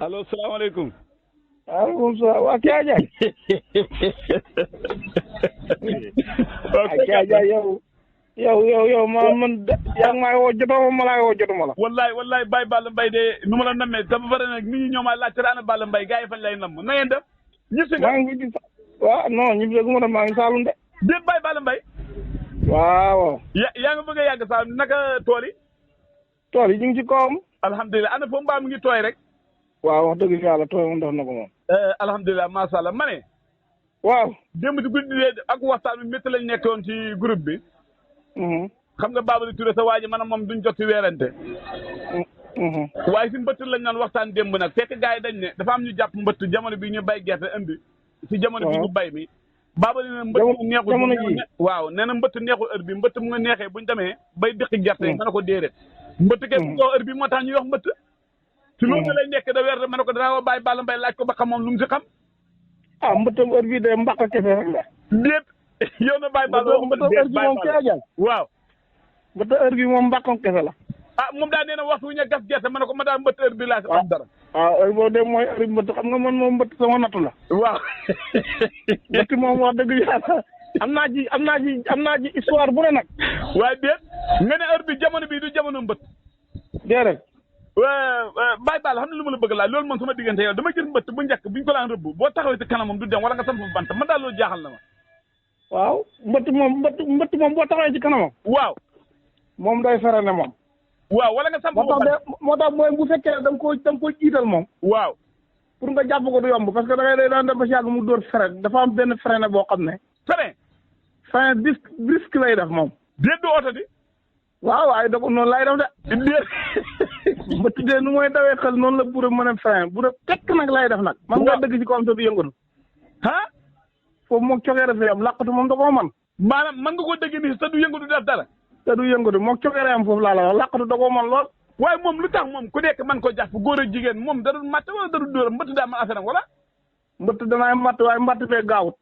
allo salaamaaleykum. waaleykum salaam waa Kya Diagne. Kya Diagne yow man yaa ngi may woo jotoo ma laay woo jotuma la. wallaay Baye Balla Mbaye de nu ma la nammee te ba pare nag nit ñi ñoo ma laajte ana Balla Mbaye gars yi fañ lay namm na ngeen def. ñëpp si nga maa ngi fi waaw non ñëpp dégg ma maa ngi Saalum de. déet Baye Balla Mbaye. waaw. yaa nga bëgg a yàgg Saalum naka tool yi. tool yi ñu ngi ci kawam. alhamdulilah ana foofu mbaa mi ngi tooy rek. waaw wax dëgg yàlla tooy moom def na ko moom. alhamdulilah macha allah ma ne. waaw. démb ci guddi ak waxtaan bi métti lañ nekkoon ci groupe bi. xam nga Babali Touré sa waa ji man moom duñ jot ci weerante. waaye si mbëtt lañ naan waxtaan démb nag fekk gars yi dañ ne dafa am ñu jàpp mbëtt jamono bi ñu bay gerte indi. si jamono bi ñu bay mi. Babali ne mbëtt mu neexul jamono ji waaw nee na mbëtt neexul heure bi mbëtt mu nga neexee buñ demee bay dëkk gerte yi mën na ko déedéet. mbëtt kay bu ko heure bi moo tax ñuy wax mbëtt. si loolu lay nekk da weer ma ne ko danaa woo Baye Balla Mbaye laaj ko ba xam moom lu mu si xam. mbëttam heure bii de mbaq kese rek la. déet yow na Baye Balla mbëttam heure bi moom Kya Diagne. waaw. mbëttam heure bi moom mbaqam kese la. moom daa nee na waxtu wu ñu gas gerte ma ne ko ma daal mbëtt heure bi laa si xam dara. heure boobu de mooy heure mbëtt xam nga man moom mbëtt sama nattu la. waaw. mbëtt moom wax dëgg yàlla am naa ci histoire bu ne nag. waaye déet nga ne heure bi jamono bii du jamono mbëtt. déedéet. Baye Balla xam ne lu ma la bëgg laa loolu man sama diggante yow dama gis mbëtt bu njëkk buñ ko laan rëbb boo taxawee ci kanamam du dem wala nga samp bant man daal loolu jaaxal na ma. waaw mbëtt moom boo taxawee ci kanamam. waaw. moom day fere ne moom. waaw wala nga samp moo tax mooy bu fekkee da nga ko jiital moom. waaw. pour nga jàpp ko du yomb parce que da ngay daan dem ba si yàgg mu dóor frein dafa am benn frein boo xam ne. frein disque lay def moom. déet du oto di. waaw waaye da ko noonu lay def de. déet. mbëtt de nu mooy dawee xel noonu la pour mën a frein bu dee tekk nag lay def nag. man nga dëgg ci kawam te du yëngatu. foofu moom cogeere fi am làqatu moom da koo man. maanaam man nga koo dëgg nii te du yëngatu def dara. te du yëngatu moom cogeere am foofu laa la wax làqatu da koo man lool. waaye moom lu tax moom ku nekk man ko jàpp góor ak jigéen moom da dul matt wala da dul dóor mbëtt daa ma affaire am wala. mbëtt danaay matt waaye matt bee gaawut.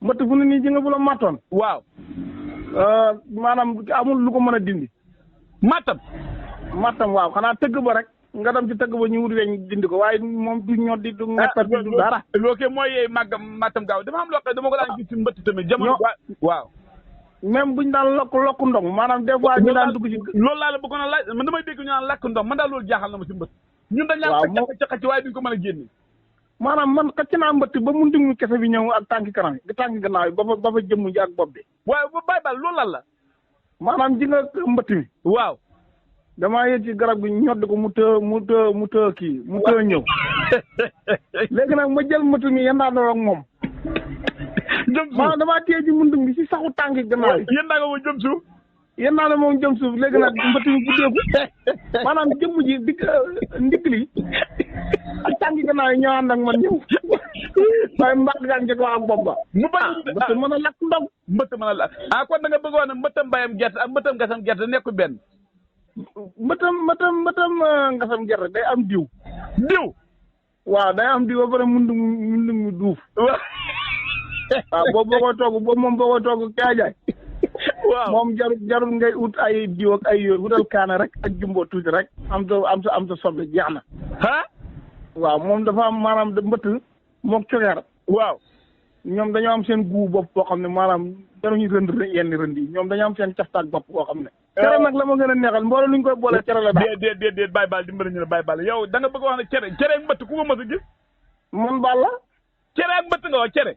mbëtt fu ne nii ji nga bu la mattoon. waaw. maanaam amul lu ko mën a dindi. mattam waaw xanaa tëgg ba rek nga dem ci tëgg ba ñu wut weñ dindi ko waaye moom du ñoddi du neppar du dara. loo kee mooy yeey mattam gaaw dafa am loo xam dama ko daan gis ci mbëtt tamit jamono. waaw. même buñ daan lokk ndong maanaam des fois ñu daan dugg ci. loolu laa la bëggoon a laaj man damay dégg ñu naan lakk ndong man daal loolu jaaxal na ma ci mbëtt. ñun dañ naan xëcc waaye duñ ko mën a génne. maanaam man xëcc naa mbëtt ba mu ndig kese bi ñëw ak tànki kanam yi tànki gannaaw yi ba fa jëmm ji ak bopp bi. waaye bu Baye Balla loolu lan la. maanaam ji nga mbëtt mi. waaw. damaa yëg ci garab gi ñodd ko mu të kii mu të ñëw. léegi nag ma jël mbëtt mi yendaandoo ak moom. jëm suuf maanaam damaa téye ji mu ndig mi si saxu tànki gannaaw yi. yendaa nga moom jëm suuf. yendaa na moom jëm suuf léegi nag mbëtt mi buddeeku maanaam jëmm ji ndigg li ak tànki gannaaw yi ñoo ànd ak man ñëw waaye mbaq gaa ngi ko ak bopp ba. mu bañ mbëtt mën a lakk ndog. mbëtt mën a lakk kon da nga bëggoon a mbëttam mbayam gerte ak mbëttam gasam gerte nekkul benn. mbëttam ngasam gerte day am diw. diw. waaw day am diw ba pare mundu mu duuf. waaw boobu boo koy togg boobu moom boo koy togg Kya Diagne. waaw moom jarul ngay ut ay diw ak ay yooyu wutal kaana rek ak jumbo tuuti rek am sa soble jeex na. waaw moom dafa am maanaam mbëtt mook cogeer. waaw. ñoom dañoo am seen guu bopp boo xam ne maanaam dañuy rënd yenn rënd yi ñoom dañoo am seen caftaak bopp boo xam ne. cere nag la ma gën a neexal mbooloo nuñ koy boole cere la daal. déet Baye Balla dimbali ñu ne Baye Balla yow da nga bëgg wax ne cere ak mbëtt ku ko mës a gis. man Balla. cere ak mbëtt nga wax cere.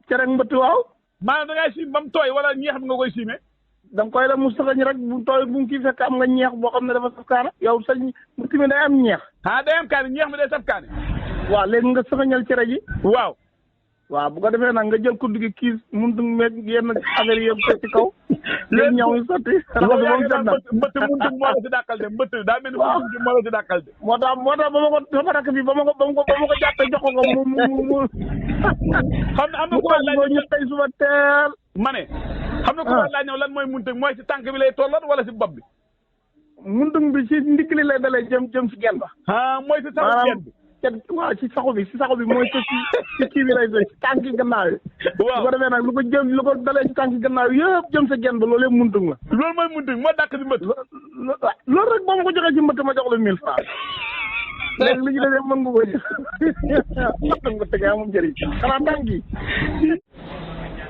cere ak mbëtt waaw. maanaam da ngay siim ba mu tooy wala ñeex bi nga koy siimee. da nga koy def mu saxañ rek bu tooy bu mu kii fekk am nga ñeex boo xam ne dafa saf kaana yow sa mu timee day am ñeex. day am kaani ñeex mi day saf kaani. waaw léegi nga saxañal cere ji. waaw. waaw bu ko defee nag nga jël kudd gi kiis muntu meeg yenn affaire yëpp teg ci kaw. léegi ñaw yi sotti. raxas ba mu set nag mbëtt muntu moo la si dàqal de mbëtt daa mel ni muntu moo la si dàqal de. moo tax ba ma ko sama rakk bi ba ma ko jàppee jox ko mu. xam na am na ku laaj ñu tey suba teel. ma ne. xam na ku laaj ñëw lan mooy muntu mooy si tànk bi lay tolloon wala si bopp bi. muntu bi si ndigg li lay dalee jëm si genn ba. mooy si saxu genn bi. waaw ci saxu bi mooy ci kii bi lay doy ci tànki gannaaw yi. waaw bu ko defee nag lu ko dalee ci tànki gannaaw yëpp jëm sa genn ba loolu yëpp muntung la. loolu mooy muntung moo dàq di mbëtt. loolu rek boo ma ko joxee ci mbëtt ma jox la 1000 francs. léegi li ñu defee mën nga ko jël xam nga tege amul njëriñ xanaa tànk yi.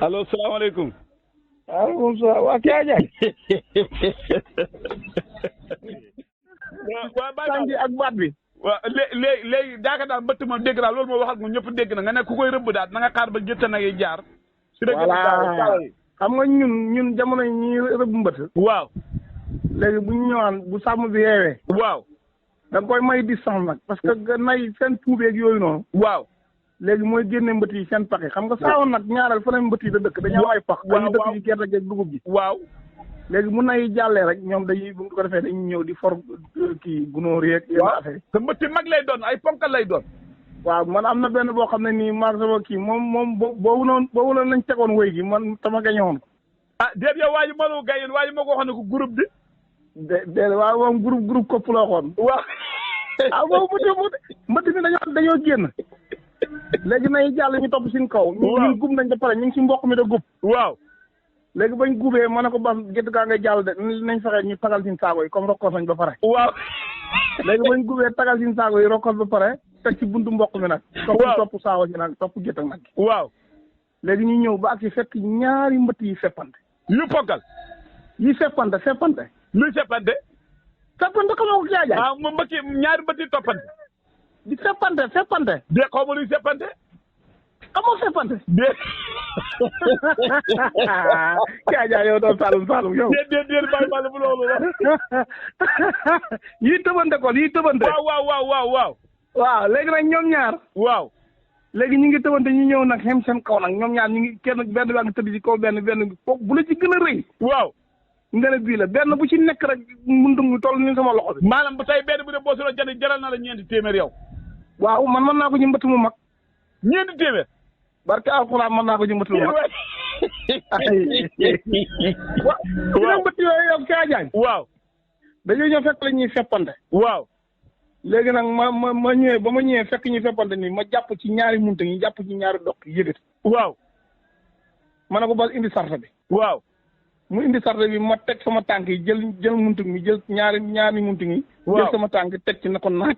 allo salaamaaleykum. waaleykum salaam waa Kya Diagne. waaw tànk yi ak baat bi. waaw léegi daaka daal mbëtt ma dégg naa loolu moo waxal mu ñëpp dégg na nga ne ku koy rëbb daal na nga xaar ba gétt na yi jaar. voilà xam nga ñun jamono yi ñuy rëbb mbëtt. waaw. léegi bu ñu ñëwaan bu sàmm bi yeewee. waaw. da nga koy may distance nag parce que nay seen puubeeg yooyu noonu. waaw. léegi mooy génne mbët yi seen pax yi xam nga saawoon nag ñaareel fa ne mbët yi da dëkk dañoo am ay pax. dañuy dëkk ci gerte gi ak dugub ji. waaw. léegi mun nay jàllee rek ñoom dañuy bu ko defee dañuy ñëw di for kii gunóor yeeg. yenn affaire yi te mbët yi mag lay doon ay ponkal lay doon. waaw man am na benn boo xam ne nii maag sama kii moom boobu noonu lañ tegoon wéy gi man tama gañoon ko. ah déet yow waa ji mënul gañoon waa ji moo ko waxoon ne ko groupe bi. waaw moom groupe kopp la waxoon. waaw. ah boobu mbët mi dañoo génn. léegi nay jàll ñu topp suñ kaw. ñun gub nañ ba pare ñu ngi si mboq mi da gub. waaw. léegi bañ gubee ma ne ko bas gétt gaa ngay jàll de nañ fexe ñu tagal suñ saago yi comme rokkoos nañ ba pare. waaw. léegi bañ gubee tagal suñ saago yi rokkoos ba pare teg ci buntu mboq mi nag. waaw topp saago si nag topp gétt ak nag. waaw. léegi ñu ñëw ba ak si fekk ñaari mbëtt yi feppante. yu ponkal. yi feppante. luy seppante. feppante xamoo ko Kya Diagne. ah mu mbëtt ñaari mbëtt yi toppante. di feppante. de xaw ma luy seppante. xamoo feppante. de. Kya Diagne yow doon Saalum yow. déet bàyyi ma la bu loolu la. yii tëbante kon yii tëbante. waaw. waaw léegi nag ñoom ñaar. waaw. léegi ñu ngi tëbante ñu ñëw nag xem seen kaw nag ñoom ñaar ñu ngi kenn benn baa ngi tëdd ci kaw benn bu la ci gën a rëy. waaw. nga ne bii la benn bu ci nekk rek mundum ngi toll ni sama loxo bi. maanaam bu tey benn bu dee boo solo jënd jaral na la $400 yow. waaw man mën naa ko ñu mbëtt mu mag. $400. barke alxuraan mën naa ko ñu mbëtt mu mag. waaw dina mbëtt yooyu yow Kya Diagne. waaw. dañoo ñëw fekk la ñuy feppante. waaw. léegi nag ma ñëwee ba ma ñëwee fekk ñu feppante nii ma jàpp ci ñaari munte yi jàpp ci ñaari doq yëgati. waaw. ma ne ko bal indi sarta bi. waaw. mu indi sarta bi ma teg sama tànk yi jël muntu mi jël ñaari muntu yi. waaw jël sama tànk teg ci na ko naaj.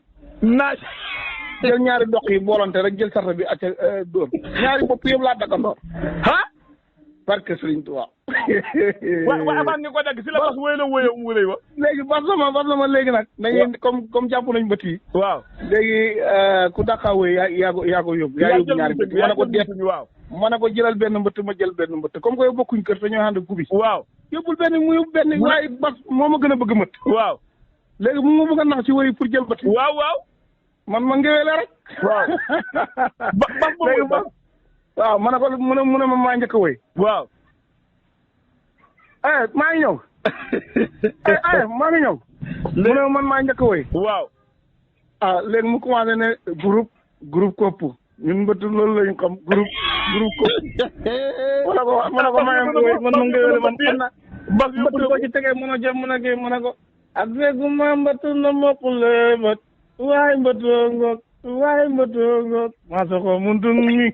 jël ñaari doq yi boolante rek jël sarta bi ak dóor ñaari bopp yëpp laa daggandoor. ah. barke Sëriñ Tuubaa. waaw avant nga ko dagg si la bas wéy la wéy wa. léegi bas sama léegi nag. dañuy comme jàpp nañu bët yi. waaw. léegi ku dàqaa wéy yaa ko yóbbu. yaa yóbbu ñaari bët ma ne ko deet waaw. ma ne ko jëlal benn mbëtt ma jël benn mbëtt comme que yow bokkuñ kër te ñoo ànd gubi. waaw. yóbbul benn mu yóbbu benn waaye bas moo ma gën a bëgg mbëtt. waaw. léegi mu ma bëgg a nax ci wéy pour jël bët. waaw. man ma ngewele rek. waaw. léegi bas waaw ma ne ko mu ne ma maa njëkk a wéy. waaw. maa ngi ñëw. maa ngi ñëw. mu ne man maa njëkk a wéy. waaw. léegi mu commencé ne groupe kopp ñun mbëtt loolu lañu xam groupe kopp. ma ne ko maa ngi wéy man ma ngewele man xam naa. bas mbëtt ko ci tegee mën a jëm mën a kii mën a ko. ak feegu ma mbëtt na mokkule bët. waaye mbëttoo ngoog. maa soxla muntu mi.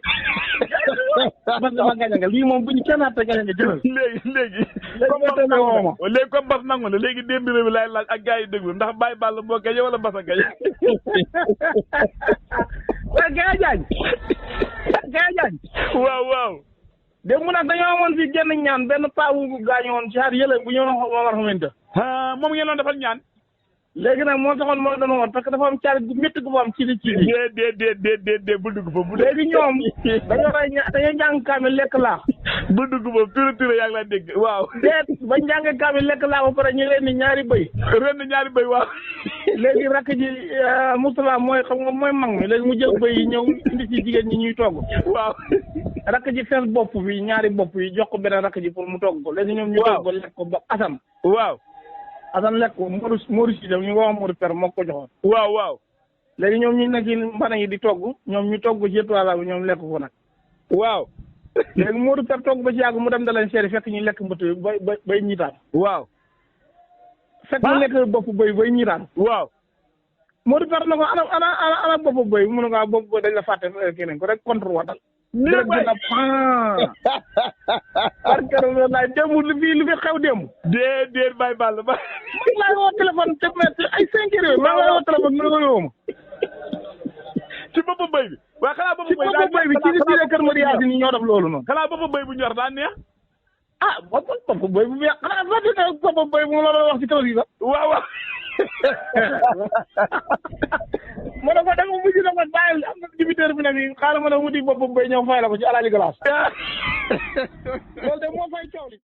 bas dama gañe nga lii moom bu ñu kenn atte gañe nga jëlal. léegi comme bas nangu na léegi démb bi laay laaj ak gars yi déglu ndax Baye Balla moo gañe wala bas a gañe. waaw Kya Diagne. waaw. de mu nag dañoo amoon fii genn ñaan benn paa wu gaañu woon ci xaar yële bu ñëw ma war xamante. moom ngeen doon defal ñaan. léegi nag moo taxoon moo doon woon parce que dafa am caari gu métti gu fa am ci li. déet bul dugg foofu. léegi ñoom dañoo jàng kaamil lekk laax. bul dugg foofu ture yaa ngi laa dégg waaw. déet bañ jàngee kaamil lekk laax ba pare ñu leen ni ñaari bëy. waaw. léegi rakk ji Moustapha mooy xam nga mooy mag mi léegi mu jël bëy yi ñëw indi ci jigéen ñi ñuy togg. waaw. rakk ji fees bopp bi ñaari bopp yi jox ko beneen rakk ji pour mu togg ko léegi ñoom ñu togg ko lekk ko ba Assane. waaw. Assane lekk ko Modou si dem ñu ko wax Modou Père moo ko joxoon. waaw. léegi ñoom ñu nekk ci mbana yi di togg ñoom ñu togg ci toile bi ñoom lekk ko nag. waaw. léegi Modou Père togg ba ci yàgg mu dem da leen seeri fekk ñu lekk mbëtt yi bay ñiitaan. waaw. fekk mu lekk bopp bay ñiitaan. waaw. Modou Père na ko ana bopp bay mu ne ko bopp bay dañ la fàtte kii nañ ko rek contre watal. nii bay dina pan. parce que laay démb lu fi xew démb. déet Baye Balla ba. man laa woo téléphone te ay 5 heures yooyu maa ngi lay woo téléphone mu ne ko yow ma. boppu bëy bi waaye xanaa boppu ci boppu bëy bi ci biir kër Madi Yaasin yi ñoo def loolu noonu. xanaa boppu bëy bu ñor daa neex. ah boppu bëy bu weex xanaa sax dina boppu bëy bu ma la doon wax ci taw bi sax. waaw waaw. ma ne ko da nga mujj na ko bàyyi am na débiteur bi nag xaaral ma ne wuti boppu bëy ñëw fay la ko ci alaaji glace. loolu de moo fay coow li.